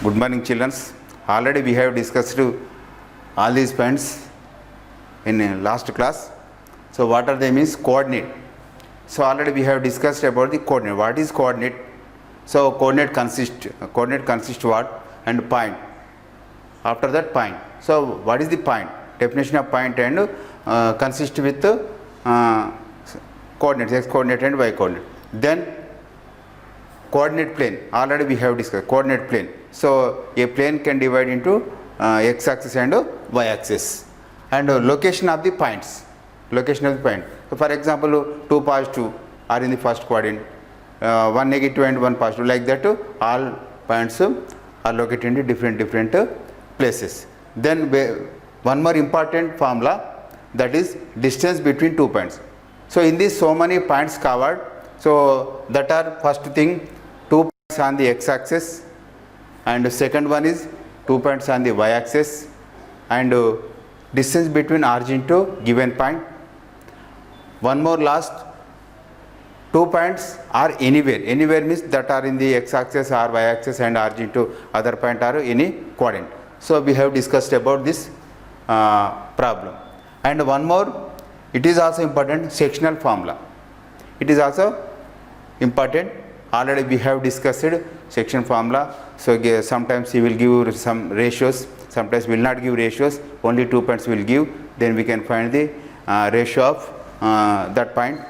Good morning, children. Already we have discussed all these points in last class. So what are they means? Coordinate. So already we have discussed about the coordinate. What is coordinate? So coordinate consists what? And point. After that, point. So what is the point? Definition of point and consist with coordinates, x coordinate and y coordinate. Then coordinate plane, already we have discussed coordinate plane. So a plane can divide into x axis and y axis, and location of the points. Location of the point. So for example, 2 positive are in the first quadrant, 1 negative and 1 positive, like that all points are located in different places. Then one more important formula, that is distance between 2 points. So in this so many points covered. So that are first thing 2 points on the x axis, and second one is 2 points on the y axis, and distance between origin to given point. One more last, 2 points are anywhere means that are in the x axis or y axis, and origin to other point are any quadrant. So we have discussed about this problem. And one more, it is also important, sectional formula. It is also important. Already we have discussed section formula. So sometimes he will give some ratios, sometimes will not give ratios, only 2 points will give, then we can find the ratio of that point.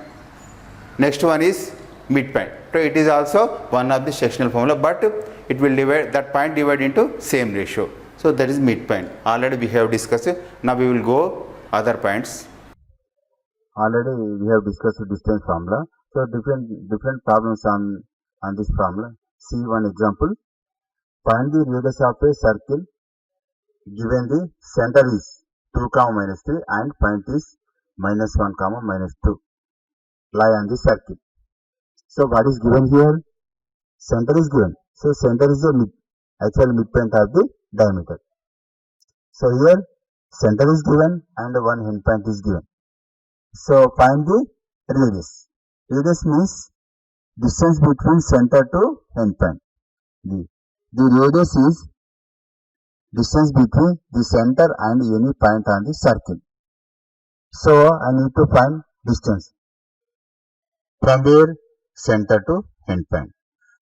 Next one is midpoint. So it is also one of the sectional formula, but it will divide, that point divide into same ratio. So that is midpoint. Already we have discussed. Now we will go other points. Already we have discussed distance formula. So different problems on this formula. See one example. Find the radius of a circle given the center is 2, -3 and point is -1, -2. Lie on the circle. So what is given here? Center is given. So center is the actual midpoint of the diameter. So here center is given and one endpoint is given. So find the radius. Radius means distance between center to endpoint. The radius is distance between the center and any point on the circle. So I need to find distance from where? Center to endpoint.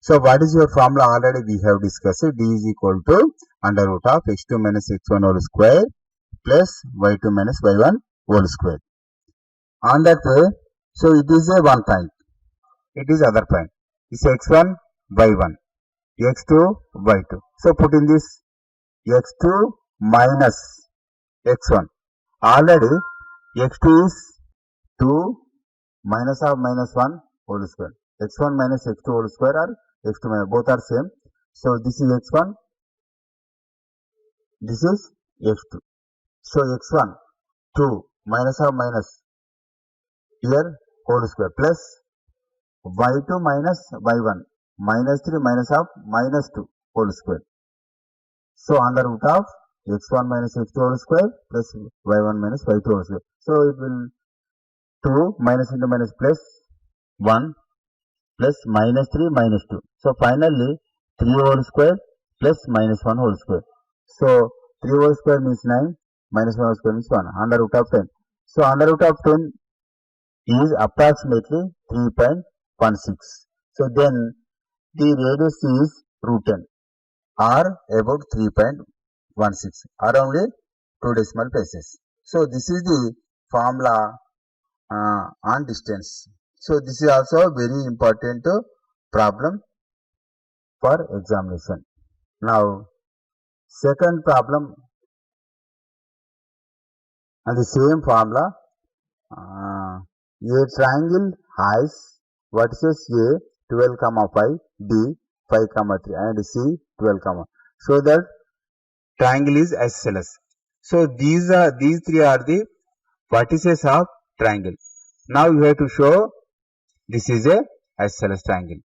So what is your formula? Already we have discussed. D is equal to under root of x2 minus x1 whole square plus y2 minus y1 whole square. On that way, so it is a one point. It is other point. It's x1, y1, x2, y2. So put in this x2 minus x1. Already x2 is 2 minus of -1 whole square. x1 minus x2 whole square or x2 minus, both are same. So this is x1, this is x2. So x1, 2 minus of minus here whole square plus y2 minus y1, -3 minus of -2 whole square. So under root of x1 minus x2 whole square plus y1 minus y2 whole square. So it will 2 minus into minus plus 1 plus -3 -2. So finally 3 whole square plus -1 whole square. So 3 whole square means 9, -1 whole square means 1, under root of 10. So under root of 10 is approximately 3.16. So then the radius is root 10 or about 3.16 or only 2 decimal places. So this is the formula on distance. So this is also a very important problem for examination. Now second problem and the same formula. A triangle has vertices A 12, 5, B 5, 3 and C 12, so that triangle is isosceles. So these three are the vertices of triangle. Now you have to show this is a isosceles triangle.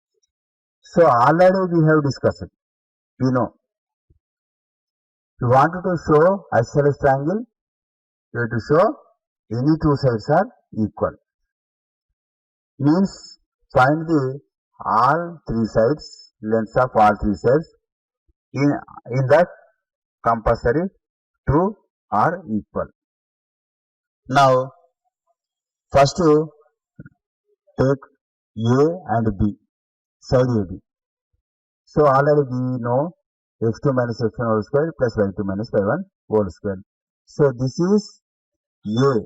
So already we have discussed. We know. You wanted to show isosceles triangle, you have to show any two sides are equal. Means find the all three sides, lengths of all three sides. In that compulsory two are equal. Now first take A and B, side AB. So already we know x2 minus x1 whole square plus y2 minus y1 whole square. So this is A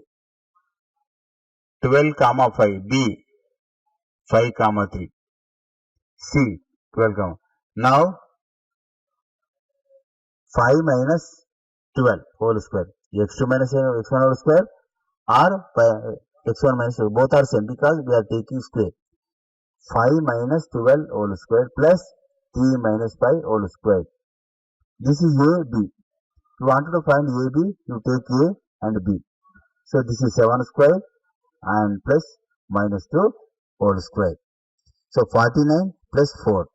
12 comma 5, B 5 comma 3, C 12 comma. Now 5 minus 12 whole square, x2 minus x1 whole square or x1 minus both are same because we are taking square. 5 minus 12 whole square plus 3 minus 5 whole square. This is A, B. If you wanted to find A, B, you take A and B. So this is 7 square and plus minus 2 whole square. So 49 plus 4.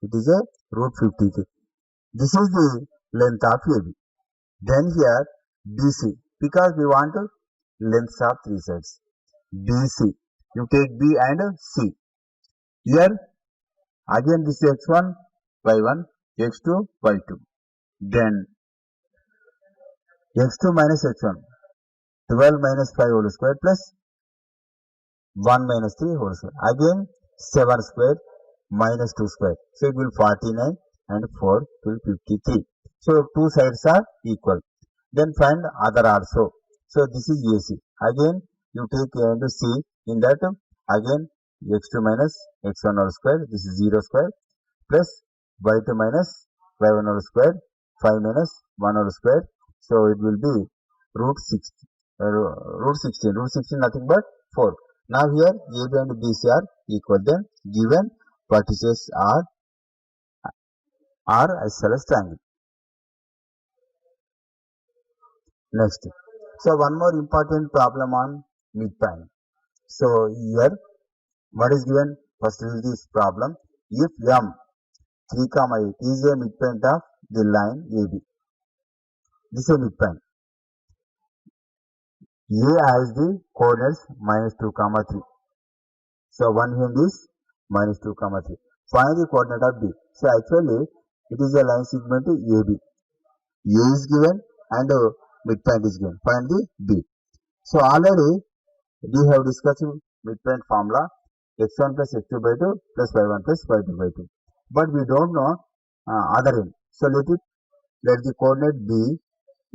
It is a root 53. This is the length of AB. Then here BC, because we want lengths of three sides. BC. You take B and C. Here again this is x1, y1, x2, y2. Then x2 minus x1, 12 minus 5 whole square plus 1 minus 3 whole square. Again 7 square minus 2 square. So it will 49 and 4 will 53. So two sides are equal. Then find other also. So this is AC. Again you take A and C. In that again x2 minus x1 whole square. This is 0 square plus y2 minus y1 whole square. 5 minus 1 whole square. So it will be root 16. Root 16 nothing but 4. Now here AB and BC are equal. Then given vertices are isosceles triangle. Next. So one more important problem on midpoint. So here what is given? First is this problem. If M 3, 8 is a midpoint of the line AB. This is a midpoint. A has the coordinates minus 2, 3. So one end is minus 2, 3. Find the coordinate of B. So actually it is a line segment AB. A is given and midpoint is given. Find the B. So already we have discussed midpoint formula x1 plus x2 by 2 plus y1 plus y2 by 2. But we don't know other end. So let the coordinate be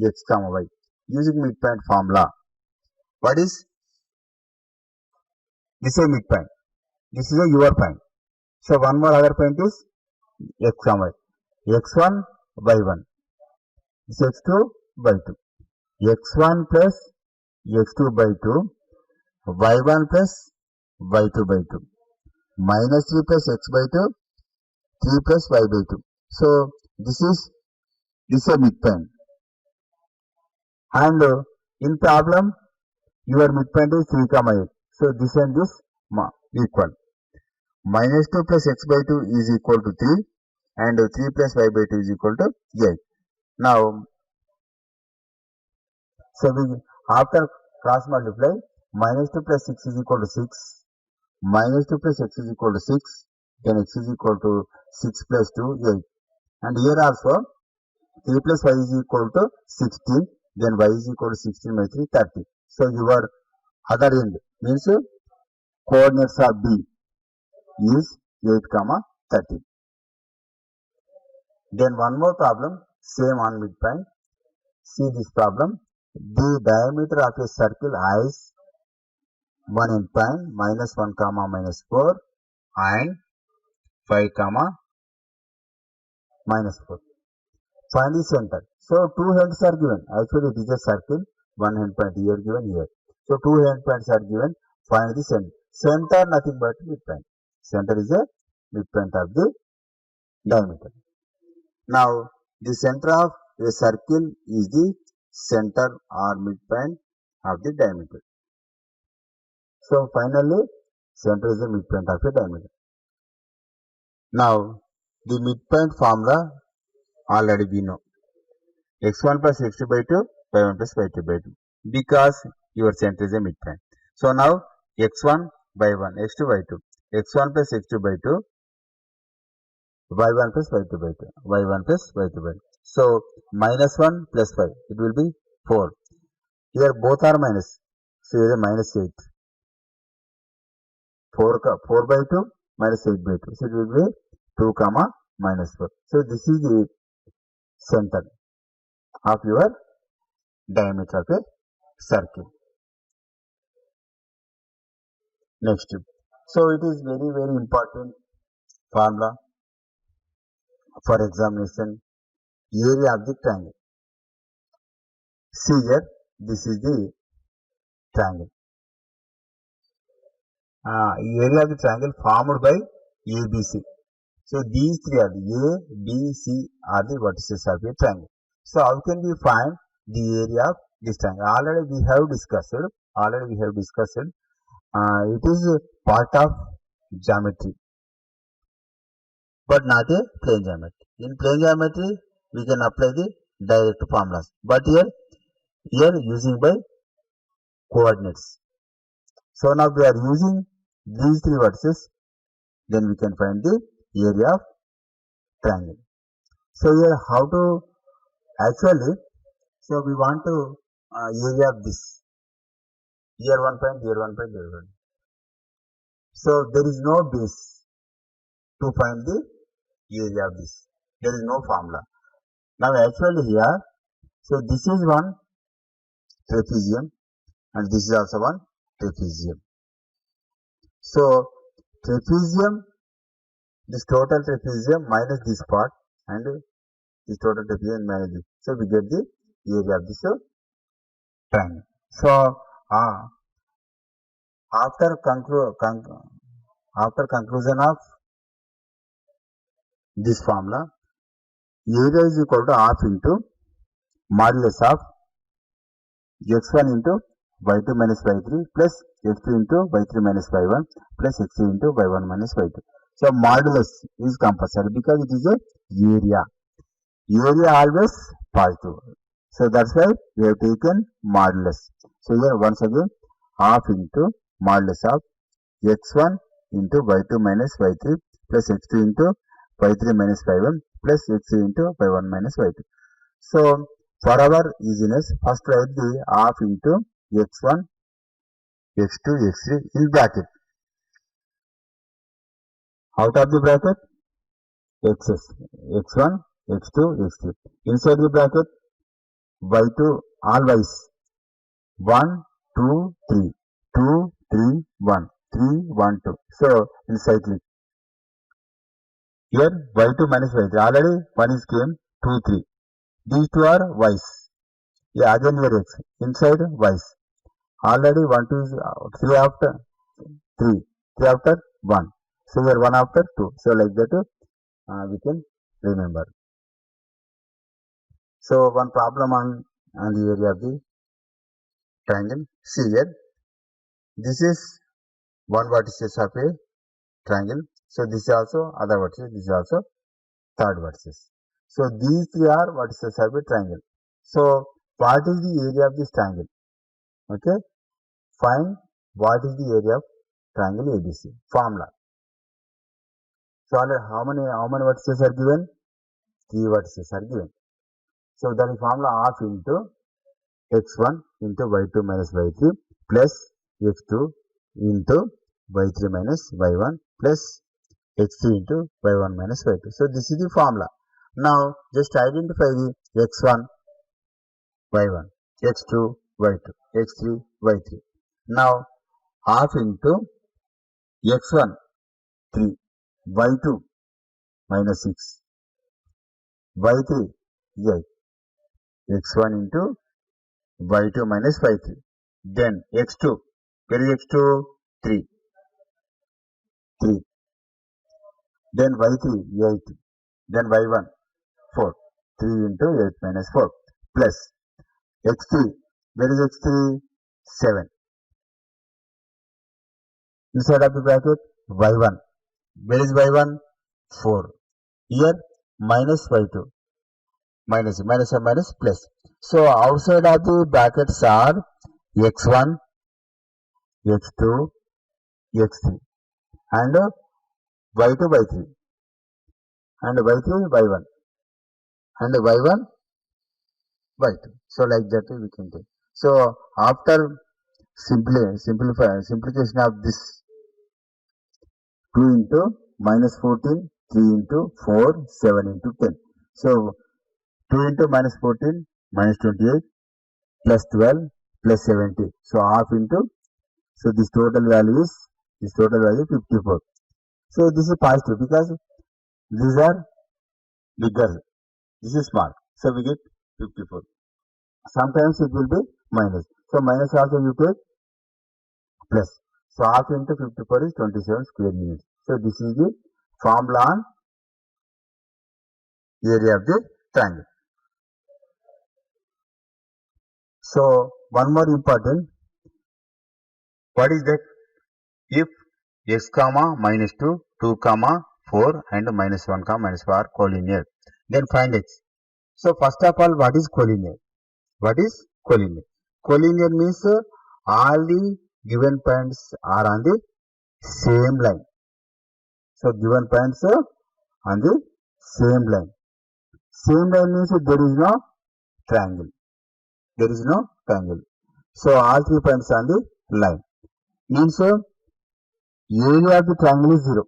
x comma y using midpoint formula. What is this? Is a midpoint. This is a your point. So one more other point is x comma y. x1 y1. This is x2 by 2. x1 plus x2 by 2. y1 plus y2 by 2. Minus 3 plus x by 2. 3 plus y by 2. So this is a midpoint. And in problem your midpoint is 3, 8. So this and this equal. Minus 2 plus x by 2 is equal to 3 and 3 plus y by 2 is equal to 8. Now, so we after cross multiply, minus 2 plus 6 is equal to 6. Minus 2 plus x is equal to 6. Then x is equal to 6 plus 2, 8. And here also 3 plus y is equal to 16. Then y is equal to 16 by 3, 30. So your other end means coordinates of B is 8, 30. Then one more problem, same on midpoint. See this problem. The diameter of a circle has one endpoint minus 1, minus 4 and 5, minus 4. Find the center. So two ends are given. Actually it is a circle. One endpoint here given here. So two endpoints are given. Find the center. Center nothing but midpoint. Center is a midpoint of the diameter. Now the center of a circle is the center or midpoint of the diameter. So finally center is the midpoint of a diameter. Now the midpoint formula already we know. x1 plus x2 by 2, y1 plus y2 by 2. Because your center is a midpoint. So now x1 by 1, x2 by 2, x1 plus x2 by 2, y1 plus y2 by 2, y1 plus y2 by 2. So minus 1 plus 5, it will be 4. Here both are minus, so here minus 8. 4 by 2 minus 8 by 2. So it will be 2 comma minus 4. So this is the center of your diameter of a circle. Next, so it is very very important formula for examination, area of the triangle. See here, this is the triangle. Area of the triangle formed by ABC. So these three are the A, B, C are the vertices of a triangle. So how can we find the area of this triangle? Already we have discussed. It is a part of geometry, but not a plane geometry. In plane geometry, we can apply the direct formulas, but here using by coordinates. So now we are using these three vertices, then we can find the area of triangle. So here how to actually, so we want to area of this, here 1 point, here 1 point, here 1. So there is no base to find the area of this. There is no formula. Now actually here, so this is one trapezium and this is also one trapezium. So trapezium, this total trapezium minus this part and this total trapezium minus this. So we get the area of this triangle. So after conclusion of this formula, area is equal to half into modulus of x1 into y2 minus y3 plus x2 into y3 minus y1 plus x3 into y1 minus y2. So modulus is compulsory because it is a area. Area always positive. So that's why we have taken modulus. So here once again half into modulus of x1 into y2 minus y3 plus x2 into y3 minus y1 plus x3 into y1 minus y2. So for our easiness, first write the half into x1, x2, x3 in bracket. Out of the bracket, x1, x2, x3. Inside the bracket, y2, all y's. 1, 2, 3. 2, 3, 1. 3, 1, 2. So, in cyclic. Here, y2 minus y3. Already, 1 is came, 2, 3. These two are y's. Yeah, again here x. Inside, y's. Already, 1, 2 is 3 after 3. 3 after 1. So, here 1 after 2. So, like that, we can remember. So, one problem on the area of the triangle. See here, this is one vertices of a triangle. So, this is also other vertices, this is also third vertices. So, these three are vertices of a triangle. So, what is the area of this triangle? Okay, find what is the area of triangle ABC. Formula. So, how many vertices are given? 3 vertices are given. So, that is formula half into x1 into y2 minus y3 plus x2 into y3 minus y1 plus x3 into y1 minus y2. So, this is the formula. Now, just identify the x1, y1, x2, y2, x3, y3. Now, half into x1, 3, y2, minus 6, y3, 8, x1 into y2 minus y3. Then x2, where is x2? 3. 3. Then y3, 8. Then y1, 4. 3 into 8 minus 4 plus x3, where is x3? 7. Inside of the bracket, y1, where is y1? 4. Here minus y2, minus plus. So outside of the brackets are x1, x2, x3, and y2, y3, and y3, y1, and y1, y2. So like that we can take. So after simplification of this 2 into minus 14, 3 into 4, 7 into 10. So 2 into minus 14, minus 28, plus 12, plus 70. So half into, so this total value 54. So this is positive because these are bigger, this is small. So we get 54. Sometimes it will be minus. So minus also you take plus. So half into 54 is 27 square meters. So this is the formula on area of the triangle. So one more important, what is that? If x comma minus 2, 2 comma 4 and minus 1 comma minus 4 are collinear, then find x. So first of all, what is collinear? What is collinear? Collinear means all the given points are on the same line. So given points on the same line. Same line means there is no triangle. There is no triangle. So all 3 points on the line. Means area of the triangle is 0.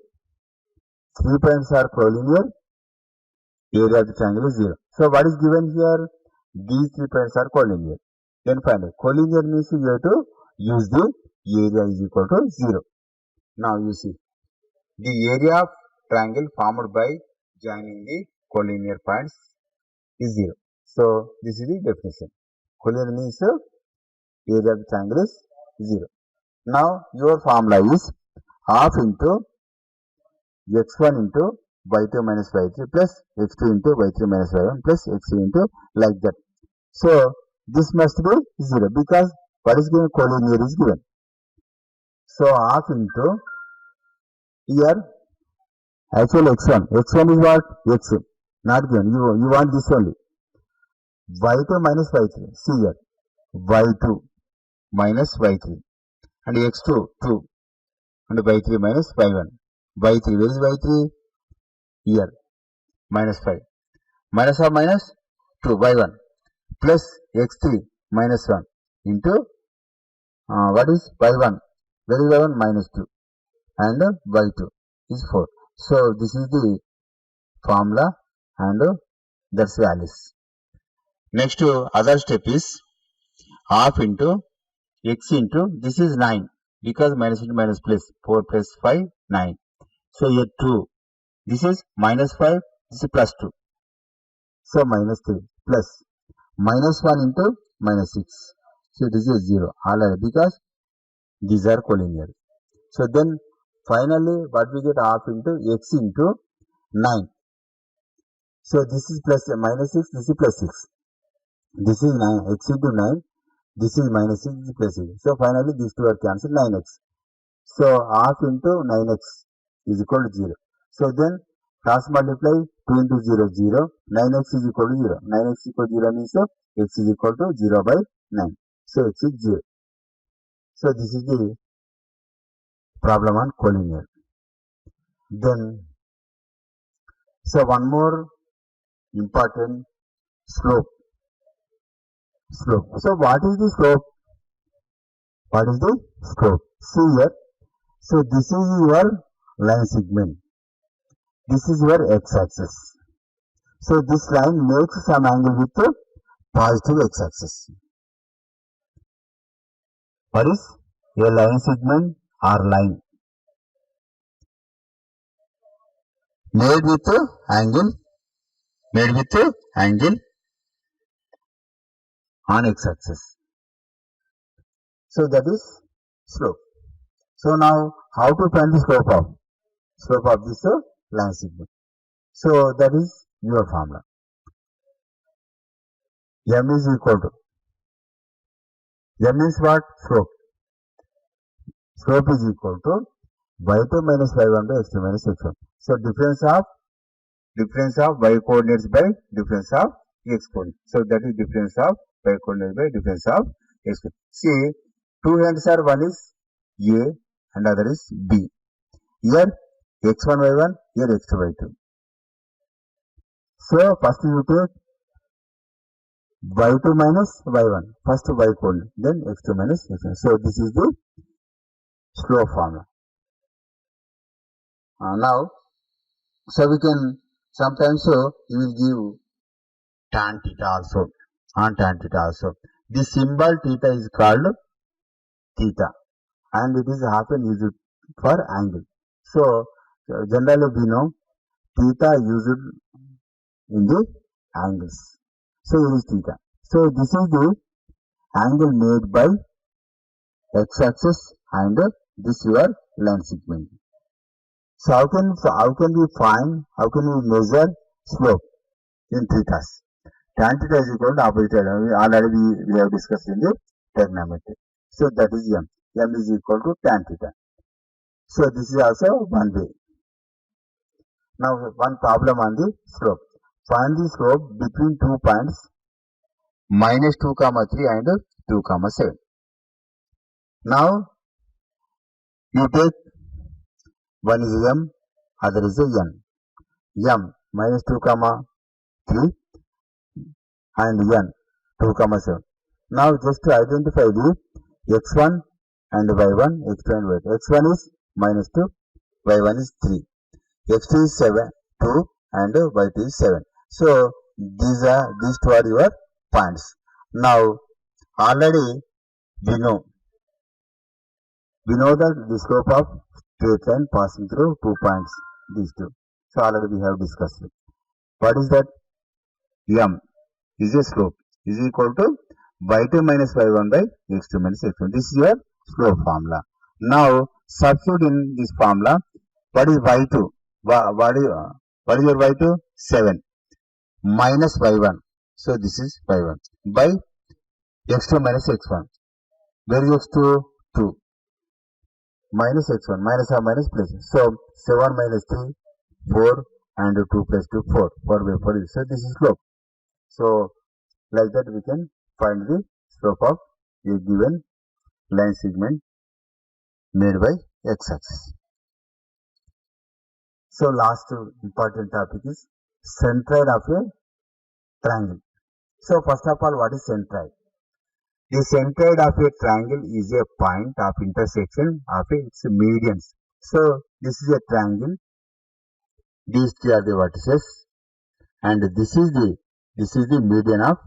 3 points are collinear. Area of the triangle is 0. So what is given here? These 3 points are collinear. Then find it. Collinear means you have to use the area is equal to 0. Now you see. The area of triangle formed by joining the collinear points is 0. So this is the definition. Collinear means area of the triangle is 0. Now your formula is half into x1 into y2 minus y3 plus x2 into y3 minus y1 plus x3 into like that. So this must be 0 because what is given? Collinear is given. So half into here actual x1. x1 is what? X not given. You want this only. y2 minus y3. See here. y2 minus y3 and x2 2 and y3 minus y1. y3, where is y3? Here, minus 5. Minus of minus 2, y1 plus x3 minus 1 into what is y1? Where is y1? Minus 2 and y2 is 4. So this is the formula and that's values. Next other step is half into x into, this is 9 because minus into minus plus 4 plus 5, 9. So here 2, this is minus 5, this is plus 2. So minus 3 plus minus 1 into minus 6. So this is 0 already because these are collinear. So then finally what we get? Half into x into 9. So this is plus minus 6, this is plus 6. This is 9, x into 9. This is minus 6, this is plus 6. So finally these two are cancelled, 9x. So half into 9x is equal to 0. So then cross multiply 2 into 0, 0. 9x is equal to 0. 9x equal to 0 means x is equal to 0 by 9. So x is 0. So this is the problem on collinear. Then, so one more important, slope. Slope. So what is the slope? What is the slope? See here. So this is your line segment. This is your x-axis. So this line makes some angle with the positive x-axis. What is a line segment or line? Made with angle on x-axis. So that is slope. So now how to find the slope of this line segment? So that is your formula. M is equal to, M is what? Slope. Slope is equal to y2 minus y1 by x2 minus x1. So difference of y coordinates by difference of x coordinates. So that is difference of y coordinates by difference of x coordinates. See, two hands are, one is A and other is B. Here x1 y1, here x2 y2. So first you take y2 minus y1, first y cold, then x2 minus x1. So this is the slope formula. Now, so we can sometimes you will give tan theta also, on tan theta also. The symbol theta is called theta and it is often used for angle. So generally we know theta used in the angles. So it is theta. So this is the angle made by x-axis and this your line segment. So how can we measure slope in thetas? Tan theta is equal to opposite side. Already we have discussed in the trigonometry. So that is m. M is equal to tan theta. So this is also one way. Now one problem on the slope. Find the slope between 2 points minus 2 comma 3 and 2 comma 7. Now you take one is m, other is n. M minus 2 comma 3 and n 2 comma 7. Now just to identify the x1 and y1, x2 and y2. x1 is minus 2, y1 is 3. x2 is 7, 2 and y2 is 7. So these two are your points. Now already we know that the slope of straight line passing through 2 points, these two. So already we have discussed it. What is that? M is a slope is equal to y2 minus y1 by x2 minus x1. This is your slope formula. Now substitute in this formula. What is y2? What is your y2? 7 minus y1. So this is y1 by x2 minus x1. Where is x2? 2 minus x1. Minus or minus plus. So 7 minus 3, 4 and 2 plus 2, 4. 4 by 4 is. So this is slope. So like that we can find the slope of a given line segment made by x-axis. So last important topic is centroid of a triangle. So first of all, what is centroid? The centroid of a triangle is a point of intersection of its medians. So this is a triangle. These three are the vertices, and this is the median of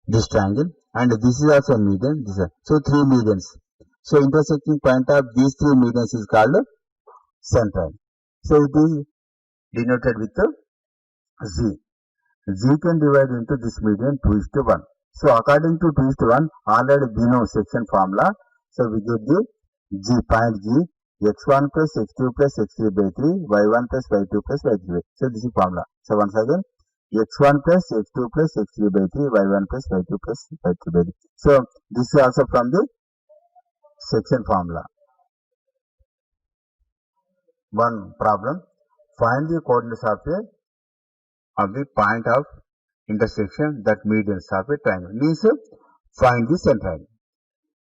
this triangle, and this is also median. So three medians. So intersecting point of these three medians is called centroid. So it is denoted with Z. Z can divide into this median 2:1. So according to 2:1, already we know section formula. So we get the G, point G, x1 plus x2 plus x3 by 3, y1 plus y2 plus y3 by 3. So this is formula. So once again, x1 plus x2 plus x3 by 3, y1 plus y2 plus y3 by 3. So this is also from the section formula. One problem, find the coordinates of the point of intersection that medians of a triangle. Means find the centroid.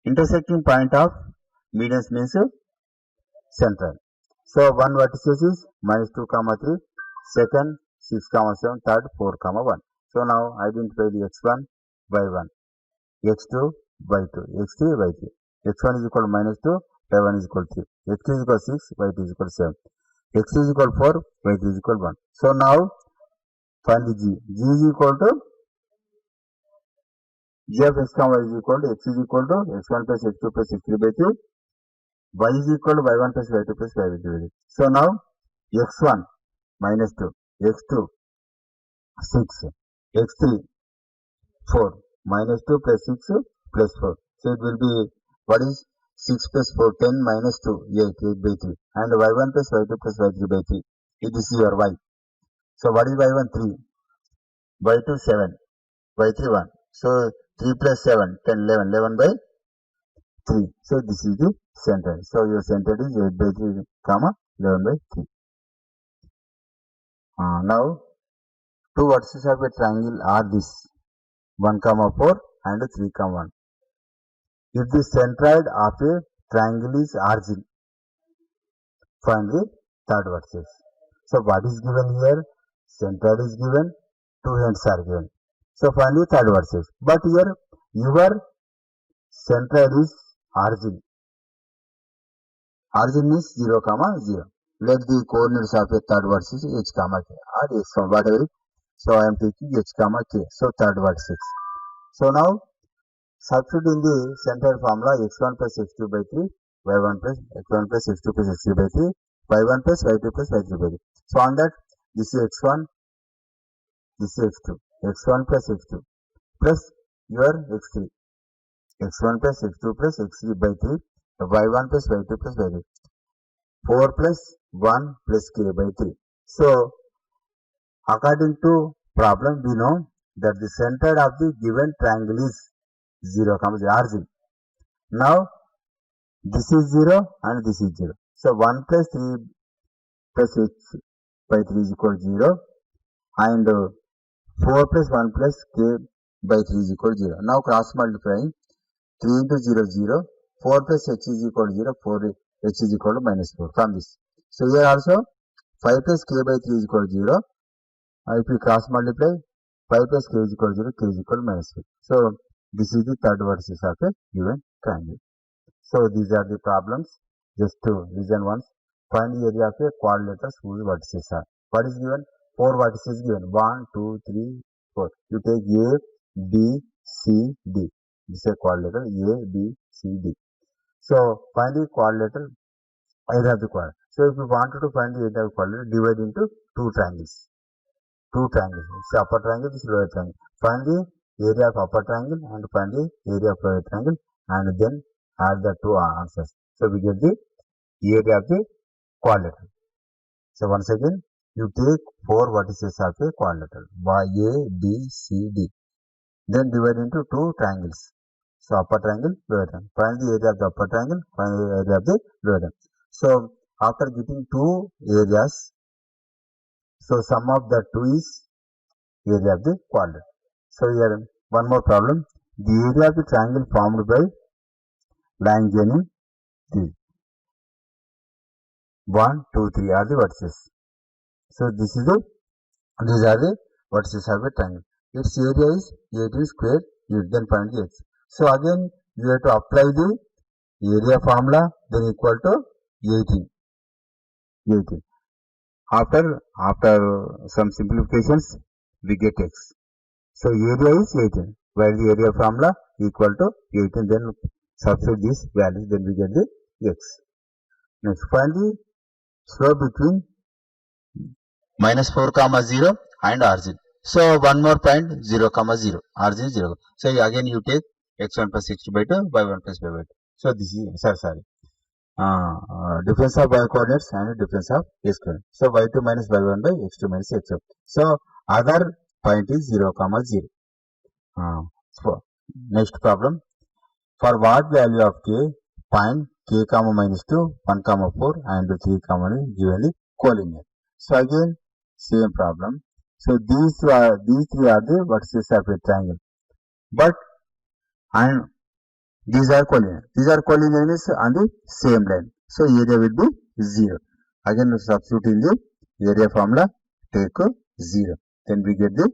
Intersecting point of medians means centroid. So one vertices is minus 2 comma 3, second 6 comma 7, third 4 comma 1. So now identify the x1, y1, x2, y2, x3, y3. x1 is equal to minus 2, y1 is equal to 3, x2 is equal to 6, y2 is equal to 7, x3 is equal to 4, y3 is equal to 1. So now find the G. G is equal to G of x comma y is equal to x is equal to x1 plus x2 plus x3 by 3, y is equal to y1 plus y2 plus y3 by 3. So now x1 minus 2, x2 6, x3 4, minus 2 plus 6 plus 4. So it will be, what is 6 plus 4, 10 minus 2, 8 by 3. And y1 plus y2 plus y3 by 3. This is your y. So what is y1? 3, y2 7, y3 1. So 3 plus 7, 10, 11, 11 by 3. So this is the centroid. So your centroid is 8 by 3, comma 11 by 3. Now two vertices of a triangle are this 1 comma 4 and 3 comma 1. If the centroid of a triangle is origin, find the third vertex. So what is given here? Centroid is given, two ends are given. So find the third vertex. But here your centroid is origin. Origin is 0, 0. Let the coordinates of a third vertex h, k or x, whatever. So I am taking h, k. So third vertex. So now substitute in the centroid formula x1 plus x2 by 3, y1 plus x1 plus x2 plus x3 by 3, y1 plus y2 plus y3 by 3. So on that, this is x1, this is x2, x1 plus x2 plus your x3, x1 plus x2 plus x3 by 3, y1 plus y2 plus y3, 4 plus 1 plus k by 3. So according to problem, we know that the center of the given triangle is 0, 0, origin. Now this is 0 and this is 0. So 1 plus 3 plus h by 3 is equal to 0 and 4 plus 1 plus k by 3 is equal to 0. Now cross multiplying 3 into 0 0, 4 plus h is equal to 0, 4 h is equal to minus 4 from this. So here also 5 plus k by 3 is equal to 0. If we cross multiply 5 plus k is equal to 0, k is equal to minus 4. So this is the third vertex of a given triangle. So these are the problems. Just to reason once. Find the area of a quadrilateral whose vertices are. What is given? 4 vertices given. 1, 2, 3, 4. You take A, B, C, D. This is a quadrilateral. A, B, C, D. So find the quadrilateral area of the quadrilateral. So if you wanted to find the area of the quadrilateral, divide into two triangles. Two triangles. This is upper triangle, this is lower triangle. Find the area of upper triangle and find the area of lower triangle and then add the two answers. So we get the area of the quadrilateral. So once again, you take 4 vertices of a quadrilateral. A, B, C, D. Then divide into two triangles. So upper triangle, lower triangle. Find the area of the upper triangle, find the area of the lower triangle. So after getting two areas, so sum of the two is area of the quadrilateral. So here one more problem. The area of the triangle formed by line joining 3. 1, 2, 3 are the vertices. So these are the vertices of a triangle. Its area is 18 square unit. Then find the x. So again you have to apply the area formula, then equal to 18. After some simplifications, we get x. So area is 18, while the area formula equal to 18. Then substitute these values, then we get the x. Next, find the slope between minus 4, 0 and origin. So one more point 0, 0. Origin is 0. So again you take x1 plus x2 by 2, y1 plus y by 2. So this is difference of y coordinates and difference of x coordinates. So y2 minus y1 by x2 minus x1. So other point is 0, 0. So next problem. For what value of k, find k, minus 2, 1, 4 and 3, is given the collinear. So again same problem. So these three are the vertices of a triangle. But and these are collinear. These are collinear means on the same line. So area will be 0. Again substitute in the area formula, take 0. Then we get the